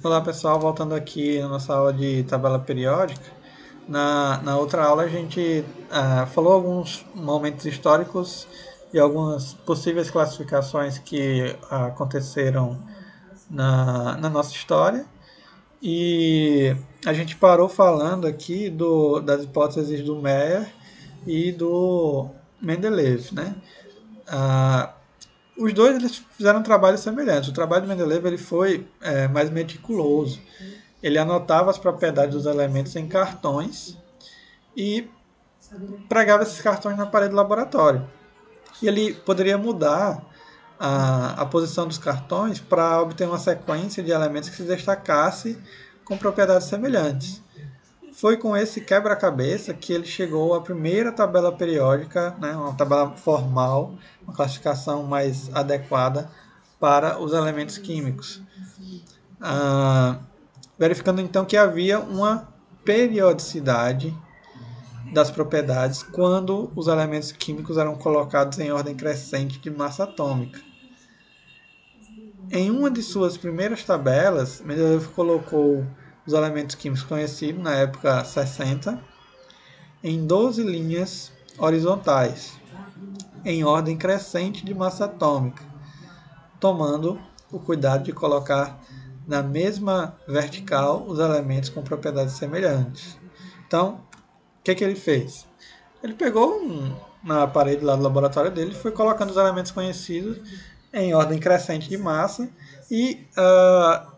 Olá pessoal, voltando aqui na nossa aula de tabela periódica. Na outra aula a gente falou alguns momentos históricos e algumas possíveis classificações que aconteceram na nossa história. E a gente parou falando aqui das hipóteses do Meyer e do Mendeleev, né? Ah, os dois eles fizeram trabalhos semelhantes. O trabalho de Mendeleev ele foi mais meticuloso. Ele anotava as propriedades dos elementos em cartões e pregava esses cartões na parede do laboratório. E ele poderia mudar a posição dos cartões para obter uma sequência de elementos que se destacasse com propriedades semelhantes. Foi com esse quebra-cabeça que ele chegou à primeira tabela periódica, né, uma tabela formal, uma classificação mais adequada para os elementos químicos. Verificando então que havia uma periodicidade das propriedades quando os elementos químicos eram colocados em ordem crescente de massa atômica. Em uma de suas primeiras tabelas, Mendeleev colocou os elementos químicos conhecidos na época 60 em 12 linhas horizontais, em ordem crescente de massa atômica, tomando o cuidado de colocar na mesma vertical os elementos com propriedades semelhantes. Então, o que ele fez? Ele pegou na parede lá do laboratório dele e foi colocando os elementos conhecidos em ordem crescente de massa e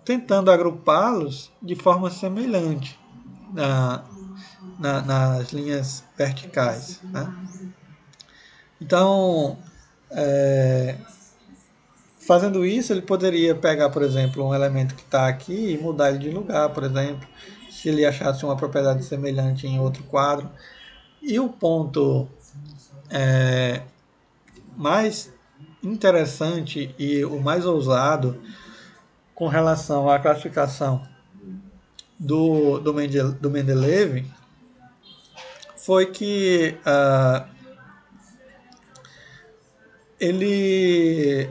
tentando agrupá-los de forma semelhante nas linhas verticais. Né? Então, fazendo isso, ele poderia pegar, por exemplo, um elemento que está aqui e mudar ele de lugar, por exemplo, se ele achasse uma propriedade semelhante em outro quadro. E o ponto mais interessante e o mais ousado com relação à classificação do Mendeleev foi que ele,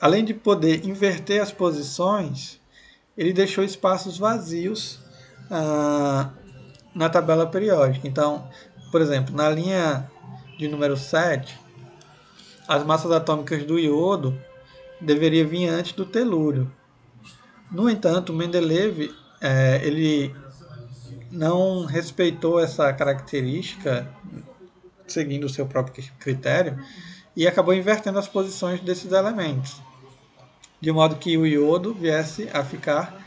além de poder inverter as posições, ele deixou espaços vazios na tabela periódica. Então, por exemplo, na linha de número 7, as massas atômicas do iodo deveriam vir antes do telúrio. No entanto, Mendeleev ele não respeitou essa característica seguindo o seu próprio critério e acabou invertendo as posições desses elementos, de modo que o iodo viesse a ficar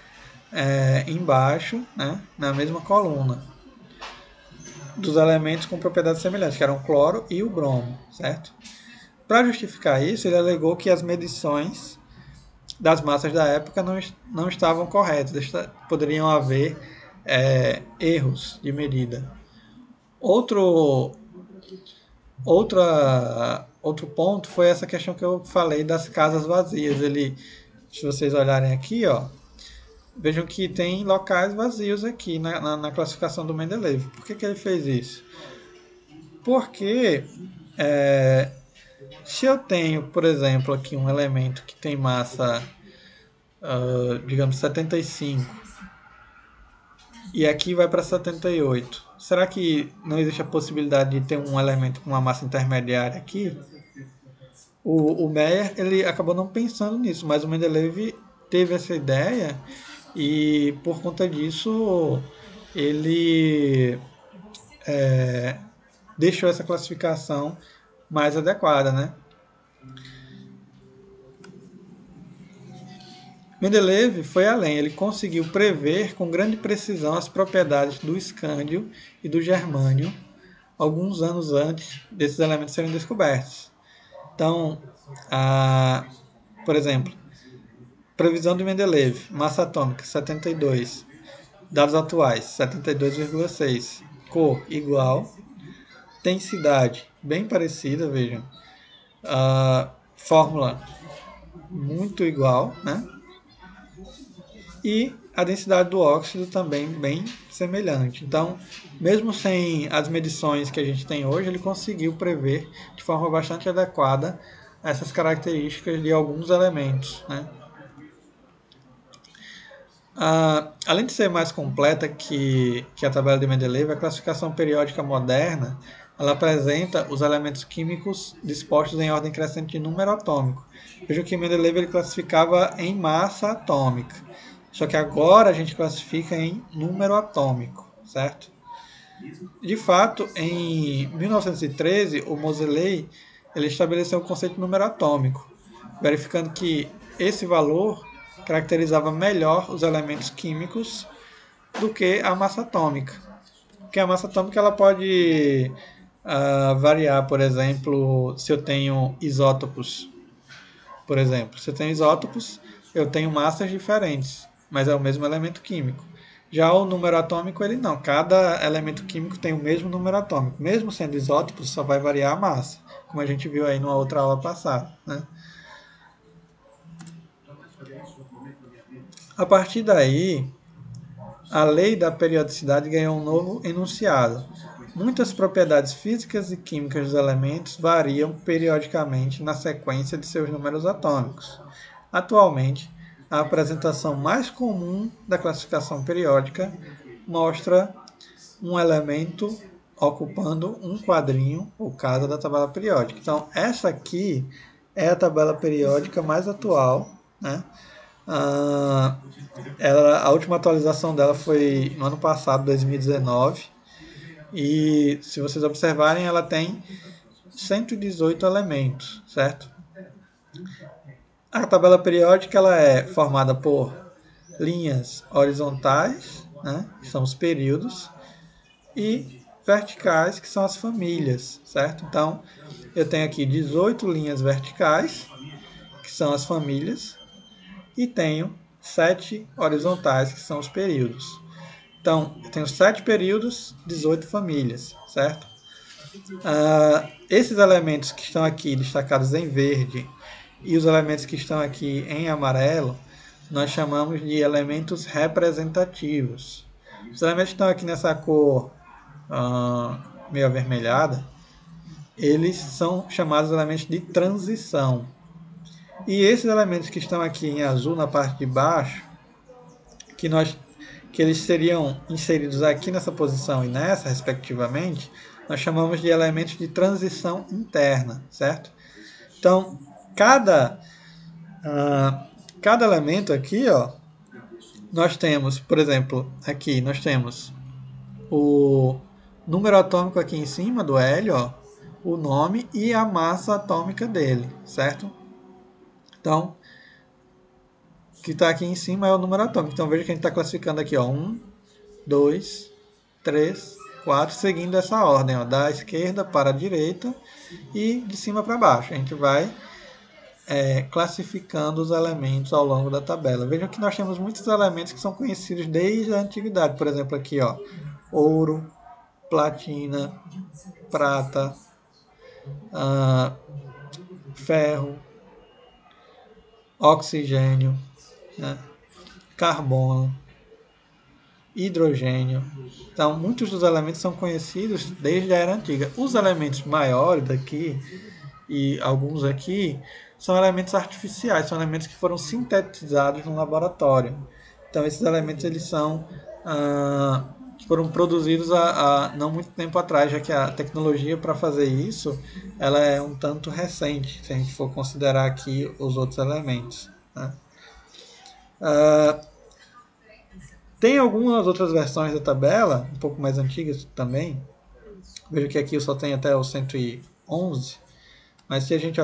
embaixo, né, na mesma coluna dos elementos com propriedades semelhantes, que eram o cloro e o bromo, certo? Para justificar isso, ele alegou que as medições das massas da época não estavam corretas, poderiam haver erros de medida. Outro ponto foi essa questão que eu falei das casas vazias. Se vocês olharem aqui, ó, vejam que tem locais vazios aqui na classificação do Mendeleev. Por que ele fez isso? Porque se eu tenho, por exemplo, aqui um elemento que tem massa, digamos, 75, e aqui vai para 78, será que não existe a possibilidade de ter um elemento com uma massa intermediária aqui? O Meyer ele acabou não pensando nisso, mas o Mendeleev teve essa ideia e por conta disso ele deixou essa classificação mais adequada, né? Mendeleev foi além, ele conseguiu prever com grande precisão as propriedades do escândio e do germânio alguns anos antes desses elementos serem descobertos. Então, por exemplo, previsão de Mendeleev, massa atômica 72, dados atuais 72,6, cor igual, densidade bem parecida, vejam, fórmula muito igual, né? E a densidade do óxido também bem semelhante. Então, mesmo sem as medições que a gente tem hoje, ele conseguiu prever de forma bastante adequada essas características de alguns elementos, né? Além de ser mais completa que a tabela de Mendeleev, a classificação periódica moderna ela apresenta os elementos químicos dispostos em ordem crescente de número atômico. Veja que Mendeleev ele classificava em massa atômica, só que agora a gente classifica em número atômico, certo? De fato, em 1913, o Moseley ele estabeleceu o conceito de número atômico, verificando que esse valor caracterizava melhor os elementos químicos do que a massa atômica. Porque a massa atômica ela pode variar, por exemplo, se eu tenho isótopos. Por exemplo, se eu tenho isótopos, eu tenho massas diferentes, mas é o mesmo elemento químico. Já o número atômico, ele não. Cada elemento químico tem o mesmo número atômico. Mesmo sendo isótopos, só vai variar a massa, como a gente viu aí numa outra aula passada, né? A partir daí, a lei da periodicidade ganhou um novo enunciado. Muitas propriedades físicas e químicas dos elementos variam periodicamente na sequência de seus números atômicos. Atualmente, a apresentação mais comum da classificação periódica mostra um elemento ocupando um quadrinho ou casa da tabela periódica. Então, essa aqui é a tabela periódica mais atual, né? A última atualização dela foi no ano passado, 2019, e se vocês observarem, ela tem 118 elementos, certo? A tabela periódica ela é formada por linhas horizontais, né, que são os períodos, e verticais, que são as famílias, certo? Então, eu tenho aqui 18 linhas verticais, que são as famílias, e tenho 7 horizontais, que são os períodos. Então, eu tenho 7 períodos, 18 famílias, certo? Esses elementos que estão aqui destacados em verde e os elementos que estão aqui em amarelo, nós chamamos de elementos representativos. Os elementos que estão aqui nessa cor meio avermelhada, eles são chamados elementos de transição. E esses elementos que estão aqui em azul na parte de baixo, que eles seriam inseridos aqui nessa posição e nessa, respectivamente, nós chamamos de elementos de transição interna, certo? Então, cada elemento aqui, ó, nós temos, por exemplo, aqui nós temos o número atômico aqui em cima do hélio, ó, o nome e a massa atômica dele, certo? Então, o que está aqui em cima é o número atômico. Então, veja que a gente está classificando aqui, ó, 1, 2, 3, 4, seguindo essa ordem, ó, da esquerda para a direita e de cima para baixo. A gente vai classificando os elementos ao longo da tabela. Vejam que nós temos muitos elementos que são conhecidos desde a antiguidade. Por exemplo, aqui, ó, ouro, platina, prata, ferro, oxigênio, né, carbono, hidrogênio. Então, muitos dos elementos são conhecidos desde a era antiga. Os elementos maiores daqui e alguns aqui são elementos artificiais, são elementos que foram sintetizados no laboratório. Então, esses elementos eles são foram produzidos há não muito tempo atrás, já que a tecnologia para fazer isso ela é um tanto recente, se a gente for considerar aqui os outros elementos, né? Tem algumas outras versões da tabela, um pouco mais antigas também. Vejo que aqui eu só tenho até o 111, mas se a gente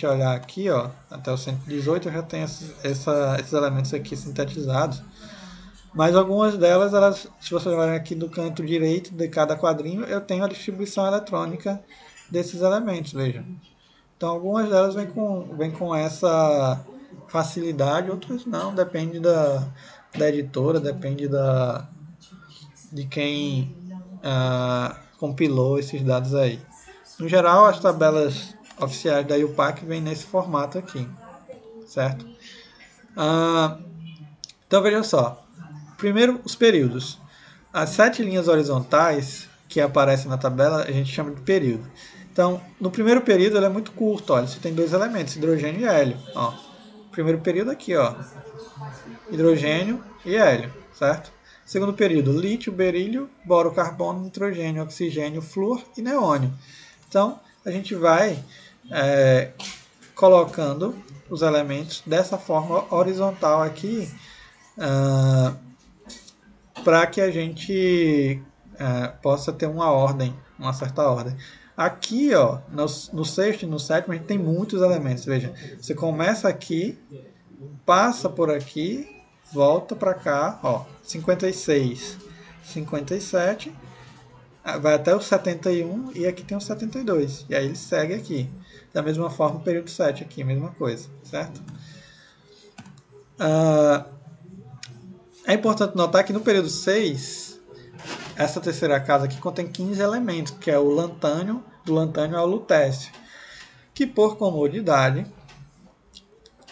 olhar aqui, ó, até o 118, eu já tenho esses elementos aqui sintetizados. Mas algumas delas, se você olhar aqui do canto direito de cada quadrinho, eu tenho a distribuição eletrônica desses elementos, vejam. Então algumas delas vêm com essa facilidade, outras não, depende da editora, depende de quem compilou esses dados aí. No geral, as tabelas oficiais da IUPAC vêm nesse formato aqui, certo? Então veja só. Primeiro, os períodos. As 7 linhas horizontais que aparecem na tabela a gente chama de período. Então, no primeiro período ele é muito curto. Olha, você tem 2 elementos, hidrogênio e hélio. Ó, primeiro período aqui, ó, hidrogênio e hélio, certo? Segundo período, lítio, berílio, boro, carbono, nitrogênio, oxigênio, flúor e neônio. Então, a gente vai colocando os elementos dessa forma horizontal aqui, para que a gente possa ter uma ordem, uma certa ordem. Aqui, ó, no sexto e no sétimo, a gente tem muitos elementos. Veja, você começa aqui, passa por aqui, volta para cá, ó, 56, 57, vai até o 71 e aqui tem o 72. E aí ele segue aqui. Da mesma forma, o período 7 aqui, mesma coisa, certo? É importante notar que no período 6, essa terceira casa aqui contém 15 elementos, que é o lantânio, do lantânio ao lutécio, que por comodidade,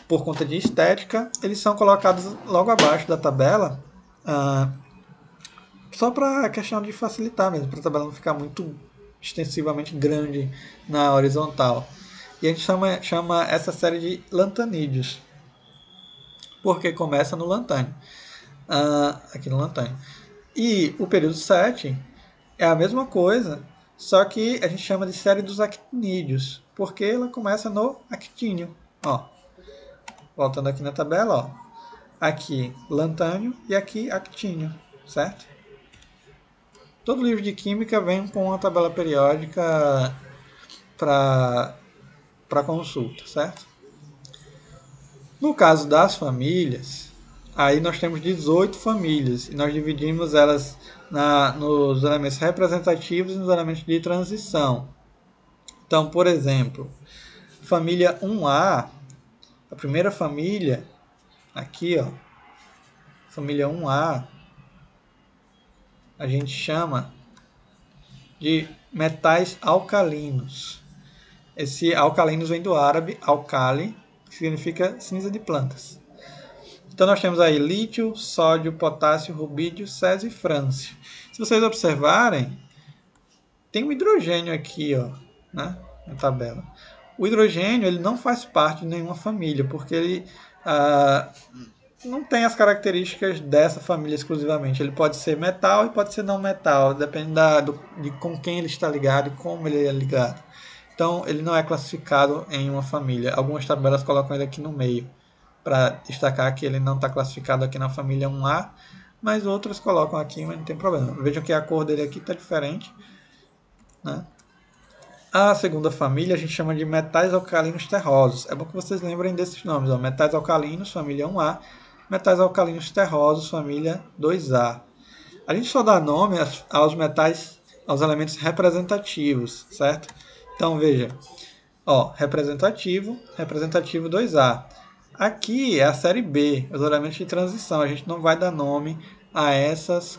por conta de estética, eles são colocados logo abaixo da tabela, só para a questão de facilitar mesmo, para a tabela não ficar muito extensivamente grande na horizontal. E a gente chama essa série de lantanídeos, porque começa no lantânio, aqui no lantânio. E o período 7 é a mesma coisa, só que a gente chama de série dos actinídeos, porque ela começa no actínio. Ó, voltando aqui na tabela, ó, aqui lantânio e aqui actínio, certo? Todo livro de química vem com uma tabela periódica para consulta, certo? No caso das famílias, aí nós temos 18 famílias e nós dividimos elas nos elementos representativos e nos elementos de transição. Então, por exemplo, família 1A, a primeira família, aqui, ó, família 1A, a gente chama de metais alcalinos. Esse alcalinos vem do árabe alcali, que significa cinza de plantas. Então nós temos aí lítio, sódio, potássio, rubídio, césio e frâncio. Se vocês observarem, tem um hidrogênio aqui, ó, né, na tabela. O hidrogênio ele não faz parte de nenhuma família, porque ele não tem as características dessa família exclusivamente. Ele pode ser metal e pode ser não metal, depende de com quem ele está ligado e como ele é ligado. Então ele não é classificado em uma família. Algumas tabelas colocam ele aqui no meio, para destacar que ele não está classificado aqui na família 1A, mas outras colocam aqui, mas não tem problema. Vejam que a cor dele aqui está diferente, né? A segunda família a gente chama de metais alcalinos terrosos. É bom que vocês lembrem desses nomes, ó. Metais alcalinos, família 1A, metais alcalinos terrosos, família 2A. A gente só dá nome aos metais, aos elementos representativos, certo? Então veja, ó, representativo 2A. Aqui é a série B, os elementos de transição. A gente não vai dar nome a essas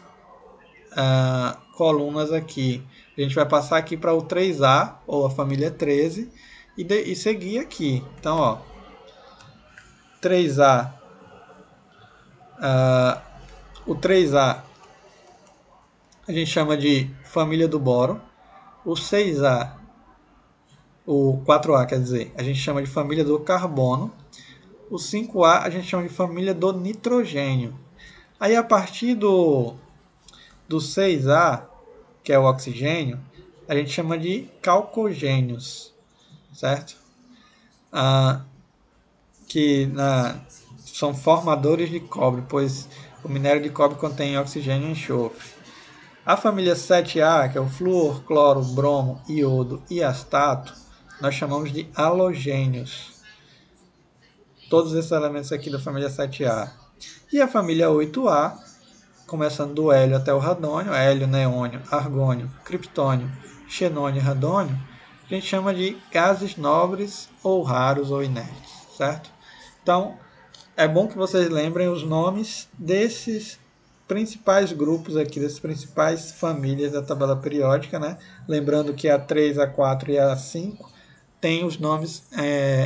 colunas aqui. A gente vai passar aqui para o 3A, ou a família 13, e seguir aqui. Então, ó, 3A, o 3A a gente chama de família do boro. O 6A, o 4A quer dizer, a gente chama de família do carbono. O 5A a gente chama de família do nitrogênio. Aí a partir do 6A, que é o oxigênio, a gente chama de calcogênios, certo? Que são formadores de cobre, pois o minério de cobre contém oxigênio e enxofre. A família 7A, que é o flúor, cloro, bromo, iodo e astato, nós chamamos de halogênios. Todos esses elementos aqui da família 7A. E a família 8A, começando do hélio até o radônio, hélio, neônio, argônio, criptônio, xenônio e radônio, a gente chama de gases nobres ou raros ou inertes, certo? Então, é bom que vocês lembrem os nomes desses principais grupos aqui, dessas principais famílias da tabela periódica, né? Lembrando que a 3, a 4 e a 5 tem os nomes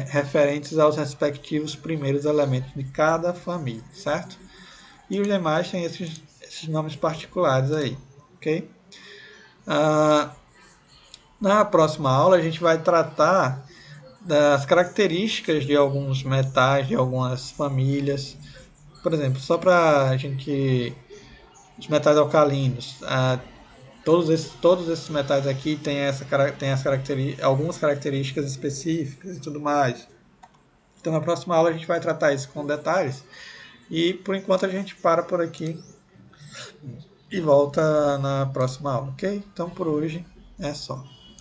referentes aos respectivos primeiros elementos de cada família, certo? E os demais têm esses nomes particulares aí, ok? Na próxima aula a gente vai tratar das características de alguns metais, de algumas famílias, por exemplo, só para a gente, os metais alcalinos, todos esses metais aqui têm, têm algumas características específicas e tudo mais. Então na próxima aula a gente vai tratar isso com detalhes. E por enquanto a gente para por aqui e volta na próxima aula, ok? Então por hoje é só.